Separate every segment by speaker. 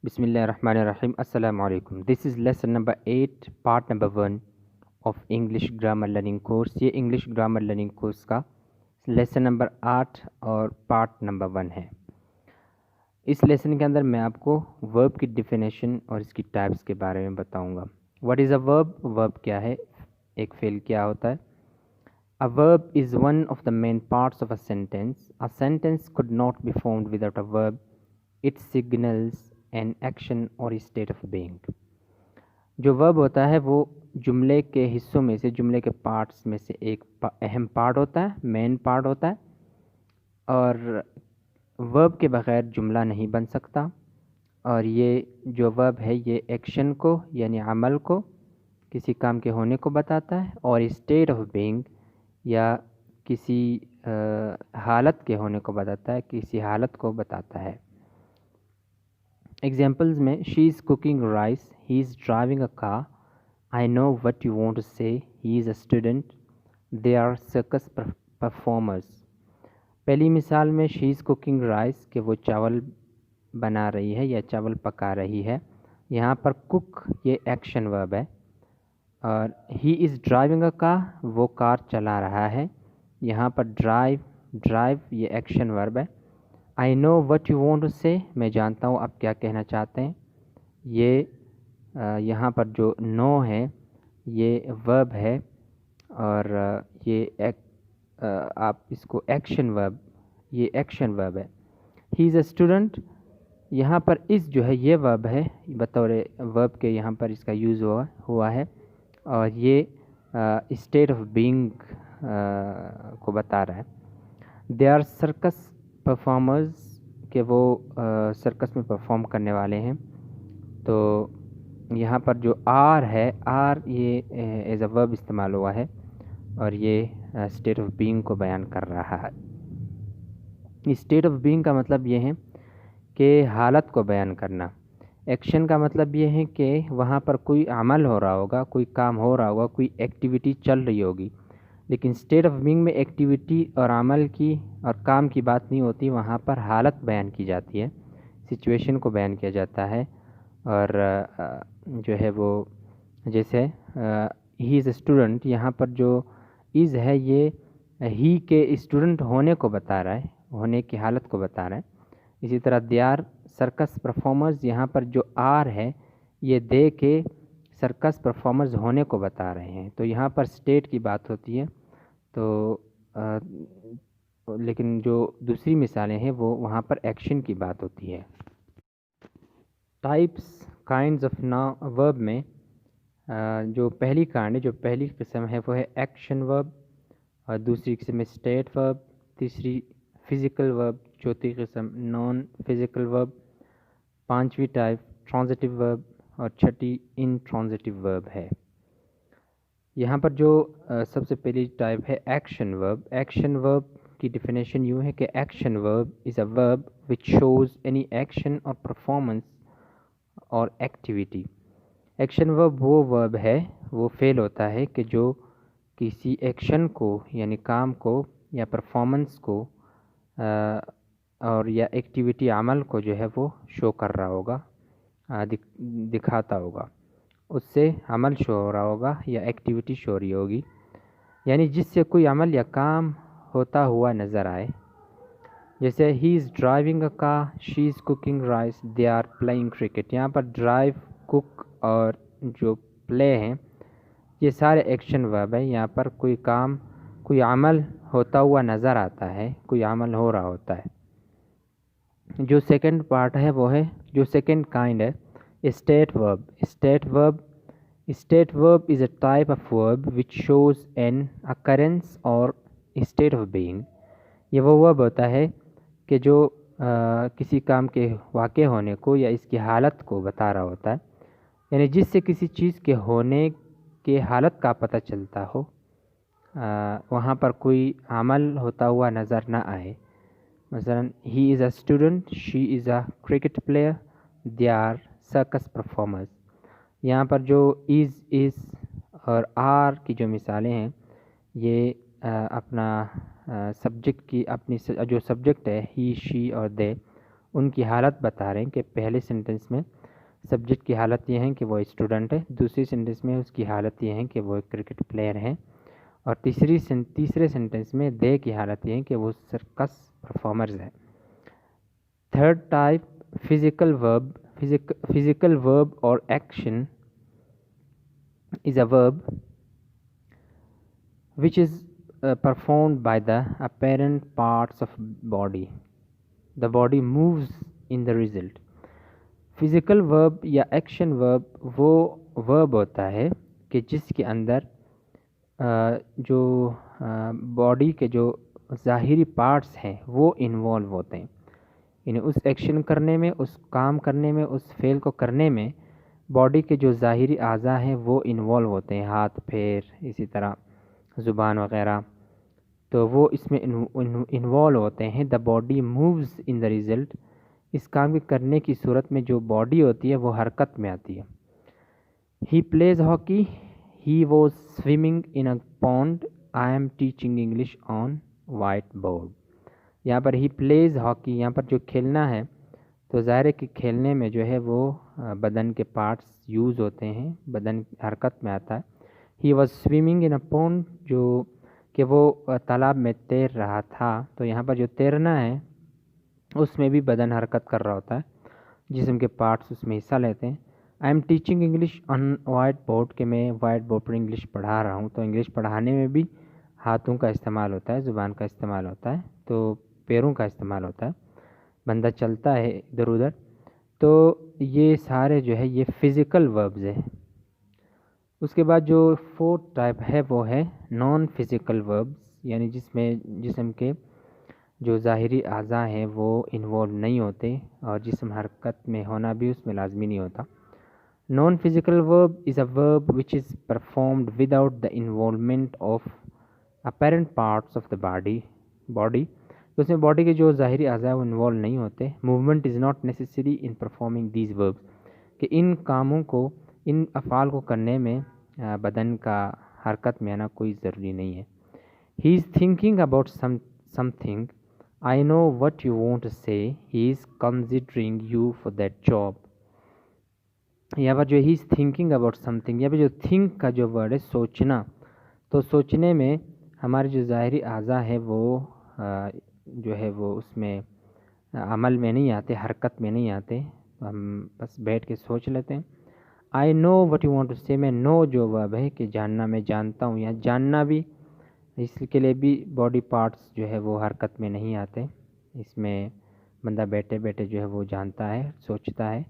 Speaker 1: Bismillahirrahmanirrahim. Assalamu alaikum. This is lesson number 8, part number 1 of English Grammar Learning Course. یہ English Grammar Learning Course کا lesson number 8 اور part number 1 ہے. اس lesson کے اندر میں آپ کو verb کی definition اور اس کی types کے بارے میں بتاؤں گا. What is a verb? Verb کیا ہے؟ ایک فعل کیا ہوتا ہے؟ A verb is one of the main parts of a sentence. A sentence could not be formed without a verb. It signals an action or a state of being. جو ورب ہوتا ہے وہ جملے کے حصوں میں سے، جملے کے پارٹس میں سے ایک اہم پارٹ ہوتا ہے، مین پارٹ ہوتا ہے، اور ورب کے بغیر جملہ نہیں بن سکتا. اور یہ جو ورب ہے یہ ایکشن کو یعنی عمل کو، کسی کام کے ہونے کو بتاتا ہے، اور اسٹیٹ آف بینگ یا کسی حالت کے ہونے کو بتاتا ہے، کسی حالت کو بتاتا ہے. ایگزامپلز میں she is cooking rice, he is driving a car, I know what you want to say, he is a student, they are circus performers. پہلی مثال میں شی از کوکنگ رائس کہ وہ چاول بنا رہی ہے یا چاول پکا رہی ہے. یہاں پر کک یہ ایکشن ورب ہے، اور ہی از ڈرائیونگ اے کار وہ کار چلا رہا ہے. یہاں پر ڈرائیو یہ ایکشن ورب ہے. I know what you want to say میں جانتا ہوں آپ کیا کہنا چاہتے ہیں. یہ یہاں پر جو نو ہے یہ ورب ہے، اور یہ آپ اس کو ایکشن ورب، یہ ایکشن ورب ہے. ہی از اے اسٹوڈنٹ، یہاں پر اس جو ہے یہ ورب ہے بطور ورب کے، یہاں پر اس کا یوز ہوا ہے، اور یہ اسٹیٹ آف بینگ کو بتا رہا ہے. دے آر سرکس پرفارمرز کہ وہ سرکس میں پرفارم کرنے والے ہیں. تو یہاں پر جو آر ہے، آر یہ ایز اے ورب استعمال ہوا ہے، اور یہ اسٹیٹ آف بینگ کو بیان کر رہا ہے. اسٹیٹ آف بینگ کا مطلب یہ ہے کہ حالت کو بیان کرنا. ایکشن کا مطلب یہ ہے کہ وہاں پر کوئی عمل ہو رہا ہوگا، کوئی کام ہو رہا ہوگا، کوئی ایکٹیویٹی چل رہی ہوگی. لیکن اسٹیٹ آف بینگ میں ایکٹیویٹی اور عمل کی اور کام کی بات نہیں ہوتی، وہاں پر حالت بیان کی جاتی ہے، سچویشن کو بیان کیا جاتا ہے. اور جو ہے وہ جیسے ہی از اے اسٹوڈنٹ، یہاں پر جو از ہے یہ ہی کے اسٹوڈنٹ ہونے کو بتا رہا ہے، ہونے کی حالت کو بتا رہا ہے. اسی طرح دے آر سرکس پرفارمرز، یہاں پر جو آر ہے یہ دے کے سرکس پرفارمرز ہونے کو بتا رہے ہیں. تو یہاں پر اسٹیٹ کی بات ہوتی ہے، تو لیکن جو دوسری مثالیں ہیں وہ وہاں پر ایکشن کی بات ہوتی ہے. ٹائپس کائنڈز آف ورب میں جو پہلی کائنڈ ہے، جو پہلی قسم ہے وہ ہے ایکشن ورب، اور دوسری قسم ہے اسٹیٹ ورب، تیسری فزیکل ورب، چوتھی قسم نان فزیکل ورب، پانچویں ٹائپ ٹرانزٹیو ورب، اور چھٹی ان ٹرانزٹیو ورب ہے. یہاں پر جو سب سے پہلی ٹائپ ہے ایکشن ورب. ایکشن ورب کی ڈیفینیشن یوں ہے کہ ایکشن ورب is a verb which shows any action اور پرفارمنس اور ایکٹیویٹی. ایکشن ورب وہ ورب ہے، وہ فعل ہوتا ہے کہ جو کسی ایکشن کو یعنی کام کو یا پرفارمنس کو اور یا ایکٹیویٹی عمل کو جو ہے وہ شو کر رہا ہوگا، دکھاتا ہوگا. اس سے عمل شو ہو رہا ہوگا یا ایکٹیویٹی شو ہو رہی ہوگی، یعنی جس سے کوئی عمل یا کام ہوتا ہوا نظر آئے. جیسے he is driving a car, she is cooking rice, they are playing cricket. یہاں پر ڈرائیو، کک اور جو پلے ہیں یہ سارے ایکشن ورب ہیں. یہاں پر کوئی کام، کوئی عمل ہوتا ہوا نظر آتا ہے، کوئی عمل ہو رہا ہوتا ہے. جو سیکنڈ پارٹ ہے وہ ہے، جو سیکنڈ کائنڈ ہے state verb. State verb is a type of verb which shows an occurrence or state of being. یہ وہ ورب ہوتا ہے کہ جو کسی کام کے واقع ہونے کو یا اس کی حالت کو بتا رہا ہوتا ہے، یعنی جس سے کسی چیز کے ہونے کے حالت کا پتہ چلتا ہو، وہاں پر کوئی عمل ہوتا ہوا نظر نہ آئے. مثلا he is a student, she is a cricket player, they are circus performers. یہاں پر جو از اور آر کی جو مثالیں ہیں یہ اپنا سبجیکٹ کی، اپنی جو سبجیکٹ ہے ہی، شی اور دے، ان کی حالت بتا رہے ہیں کہ پہلے سینٹنس میں سبجیکٹ کی حالت یہ ہے کہ وہ اسٹوڈنٹ ہے، دوسری سینٹنس میں اس کی حالت یہ ہے کہ وہ ایک کرکٹ پلیئر ہے، اور تیسرے سینٹنس میں دے کی حالت یہ ہے کہ وہ سرکس پرفارمرز ہے۔ تھرڈ ٹائپ فزیکل ورب اور action is a verb which is performed by the apparent parts of body. The body moves in the result. Physical ورب یا ایکشن ورب وہ ورب ہوتا ہے کہ جس کے اندر جو باڈی کے جو ظاہری پارٹس ہیں وہ انوالو ہوتے ہیں، یعنی اس ایکشن کرنے میں، اس کام کرنے میں، اس فعل کو کرنے میں باڈی کے جو ظاہری اعضاء ہیں وہ انوالو ہوتے ہیں، ہاتھ، پیر، اسی طرح زبان وغیرہ، تو وہ اس میں انوالو ہوتے ہیں۔ The body moves in the result, اس کام کے کرنے کی صورت میں جو باڈی ہوتی ہے وہ حرکت میں آتی ہے۔ He plays hockey, he was swimming in a pond, I am teaching English on whiteboard. یہاں پر ہی پلیز ہاکی، یہاں پر جو کھیلنا ہے تو ظاہر ہے کہ کھیلنے میں جو ہے وہ بدن کے پارٹس یوز ہوتے ہیں، بدن حرکت میں آتا ہے۔ He was swimming in a pond, جو کہ وہ تالاب میں تیر رہا تھا، تو یہاں پر جو تیرنا ہے اس میں بھی بدن حرکت کر رہا ہوتا ہے، جسم کے پارٹس اس میں حصہ لیتے ہیں۔ آئی am teaching English on white board, کہ میں وائٹ بورڈ پر انگلش پڑھا رہا ہوں، تو انگلش پڑھانے میں بھی ہاتھوں کا استعمال ہوتا ہے، زبان کا استعمال ہوتا ہے، تو پیروں کا استعمال ہوتا ہے، بندہ چلتا ہے ادھر ادھر، تو یہ سارے جو ہے یہ فزیکل وربز ہیں۔ اس کے بعد جو فورتھ ٹائپ ہے وہ ہے نان فزیکل وربز، یعنی جس میں جسم کے جو ظاہری اعضاء ہیں وہ انوالو نہیں ہوتے، اور جسم حرکت میں ہونا بھی اس میں لازمی نہیں ہوتا۔ نان فزیکل ورب is a verb which is performed without the involvement of apparent parts of the body, اس میں باڈی کے جو ظاہری اعضاء وہ انوالو نہیں ہوتے۔ Movement is not necessary in performing these verbs, کہ ان کاموں کو، ان افعال کو کرنے میں بدن کا حرکت میں آنا کوئی ضروری نہیں ہے۔ He is thinking about something, I know what you want to say, he is considering you for that job. یہاں پر جو he is thinking about something, یہاں پہ جو تھنک کا جو ورڈ ہے سوچنا، تو سوچنے میں ہمارے جو ظاہری اعضاء ہے وہ جو ہے وہ اس میں عمل میں نہیں آتے، حرکت میں نہیں آتے، ہم بس بیٹھ کے سوچ لیتے ہیں۔ I know what you want to say, میں نو جو ورب ہے کہ جاننا، میں جانتا ہوں، یا جاننا بھی اس کے لیے بھی باڈی پارٹس جو ہے وہ حرکت میں نہیں آتے، اس میں بندہ بیٹھے بیٹھے جو ہے وہ جانتا ہے، سوچتا ہے۔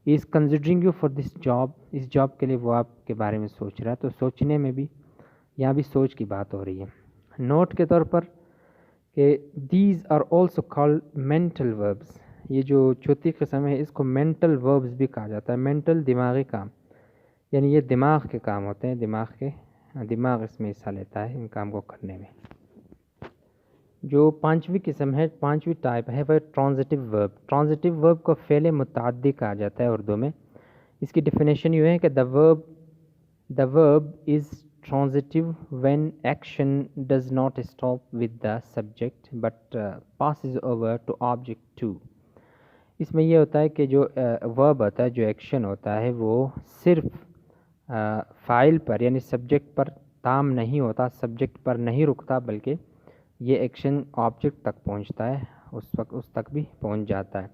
Speaker 1: He is considering you for this job, اس جاب کے لیے وہ آپ کے بارے میں سوچ رہا ہے، تو سوچنے میں بھی یہاں بھی سوچ کی بات ہو رہی ہے۔ نوٹ کے طور پر کہ these are also called mental verbs, یہ جو چوتھی قسم ہے اس کو مینٹل وربس بھی کہا جاتا ہے۔ مینٹل دماغی کام، یعنی یہ دماغ کے کام ہوتے ہیں، دماغ اس میں حصہ لیتا ہے ان کام کو کرنے میں۔ جو پانچویں قسم ہے، پانچویں ٹائپ ہے وہ ٹرانزٹیو ورب۔ ٹرانزٹیو ورب کو فعل متعدی کہا جاتا ہے اردو میں۔ اس کی ڈیفینیشن یہ ہے کہ the verb is transitive when action does not stop with the subject but passes over to object 2۔ اس میں یہ ہوتا ہے کہ جو verb ہوتا ہے، جو ایکشن ہوتا ہے، وہ صرف فاعل پر یعنی سبجیکٹ پر تام نہیں ہوتا، سبجیکٹ پر نہیں رکتا، بلکہ یہ ایکشن آبجیکٹ تک پہنچتا ہے، اس تک بھی پہنچ جاتا ہے۔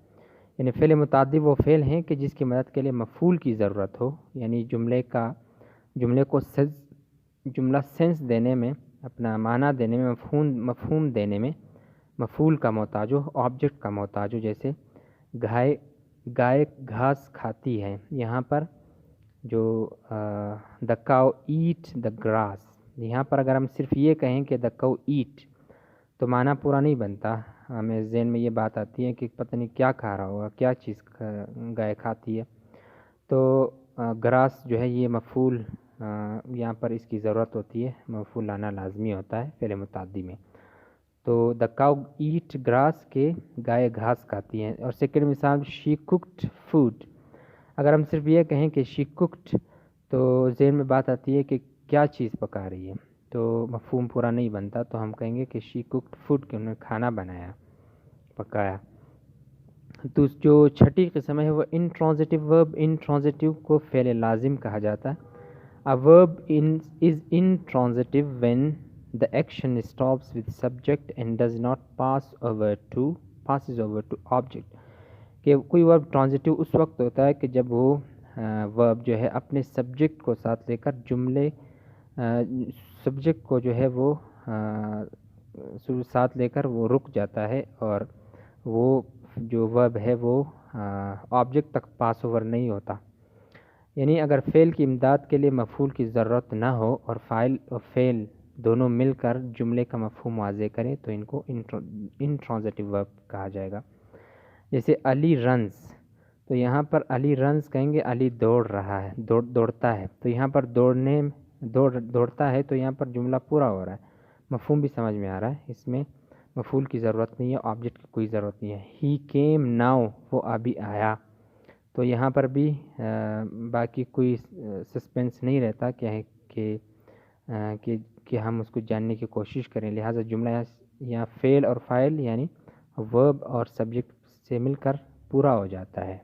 Speaker 1: یعنی فعل متعدی وہ فعل ہیں کہ جس کی مدد کے لیے مفعول کی ضرورت ہو، یعنی جملے کو جملہ سینس دینے میں، اپنا معنی دینے میں، مفہوم دینے میں مفعول کا محتاج ہو، آبجیکٹ کا محتاج ہو۔ جیسے گائے گھاس کھاتی ہے، یہاں پر جو the cow eat the grass، یہاں پر اگر ہم صرف یہ کہیں کہ the cow eat تو معنی پورا نہیں بنتا، ہمیں ذہن میں یہ بات آتی ہے کہ پتہ نہیں کیا کھا رہا ہوگا، کیا چیز گائے کھاتی ہے، تو گراس جو ہے یہ مفعول، یہاں پر اس کی ضرورت ہوتی ہے، مفعول لانا لازمی ہوتا ہے فعل متعدی میں۔ تو the cow eat grass کے گائے گھاس کھاتی ہیں۔ اور سیکنڈ مثال she cooked food، اگر ہم صرف یہ کہیں کہ she cooked تو ذہن میں بات آتی ہے کہ کیا چیز پکا رہی ہے، تو مفہوم پورا نہیں بنتا، تو ہم کہیں گے کہ she cooked food، کہ انہوں نے کھانا بنایا، پکایا۔ تو جو چھٹی قسم ہے وہ انٹرانزٹیو ورب، انٹرانزٹیو کو فعل لازم کہا جاتا ہے. A verb is intransitive when the action stops with subject and does not passes over to object. کہ کوئی ورب ٹرانزٹیو اس وقت ہوتا ہے کہ جب وہ ورب جو ہے اپنے سبجیکٹ کو ساتھ لے کر جملے سبجیکٹ کو جو ہے وہ ساتھ لے کر وہ رک جاتا ہے، اور وہ جو ورب ہے وہ آبجیکٹ تک پاس اوور نہیں ہوتا. یعنی اگر فعل کی امداد کے لیے مفعول کی ضرورت نہ ہو اور فاعل اور فعل دونوں مل کر جملے کا مفہوم واضح کریں تو ان کو انٹرانزٹیو ورب کہا جائے گا. جیسے علی رنز، تو یہاں پر علی رنز کہیں گے علی دوڑ رہا ہے، دوڑتا ہے. تو یہاں پر دوڑتا ہے، تو یہاں پر جملہ پورا ہو رہا ہے، مفہوم بھی سمجھ میں آ رہا ہے. اس میں مفعول کی ضرورت نہیں ہے، آبجیکٹ کی کوئی ضرورت نہیں ہے. ہی کیم ناؤ، وہ ابھی آیا. تو یہاں پر بھی باقی کوئی سسپینس نہیں رہتا کہ ہم اس کو جاننے کی کوشش کریں. لہٰذا جملہ یا فعل اور فاعل یعنی ورب اور سبجیکٹ سے مل کر پورا ہو جاتا ہے.